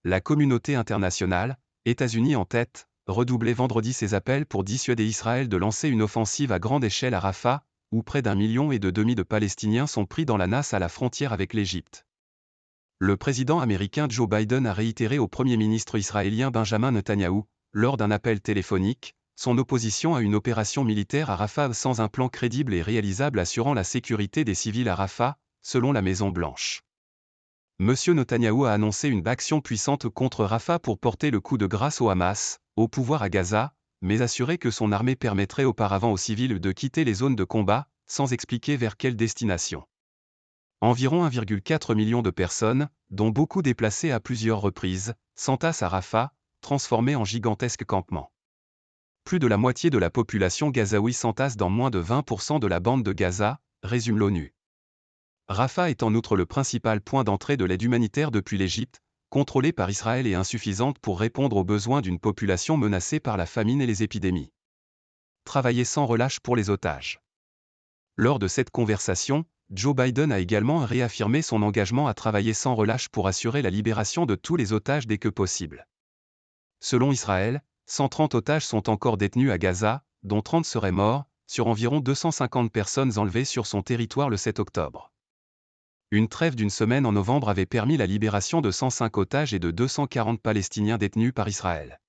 La communauté internationale, États-Unis en tête, redoublait vendredi ses appels pour dissuader Israël de lancer une offensive à grande échelle à Rafah, où près d'1,5 million de Palestiniens sont pris dans la nasse à la frontière avec l'Égypte. Le président américain Joe Biden a réitéré au Premier ministre israélien Benjamin Netanyahou, lors d'un appel téléphonique, son opposition à une opération militaire à Rafah sans un plan crédible et réalisable assurant la sécurité des civils à Rafah, selon la Maison-Blanche. Monsieur Netanyahou a annoncé une action puissante contre Rafah pour porter le coup de grâce au Hamas, au pouvoir à Gaza, mais assuré que son armée permettrait auparavant aux civils de quitter les zones de combat, sans expliquer vers quelle destination. Environ 1,4 million de personnes, dont beaucoup déplacées à plusieurs reprises, s'entassent à Rafah, transformé en gigantesque campement. Plus de la moitié de la population gazaoui s'entasse dans moins de 20% de la bande de Gaza, résume l'ONU. Rafah est en outre le principal point d'entrée de l'aide humanitaire depuis l'Égypte, contrôlée par Israël et insuffisante pour répondre aux besoins d'une population menacée par la famine et les épidémies. Travailler sans relâche pour les otages. Lors de cette conversation, Joe Biden a également réaffirmé son engagement à travailler sans relâche pour assurer la libération de tous les otages dès que possible. Selon Israël, 130 otages sont encore détenus à Gaza, dont 30 seraient morts, sur environ 250 personnes enlevées sur son territoire le 7 octobre. Une trêve d'une semaine en novembre avait permis la libération de 105 otages et de 240 Palestiniens détenus par Israël.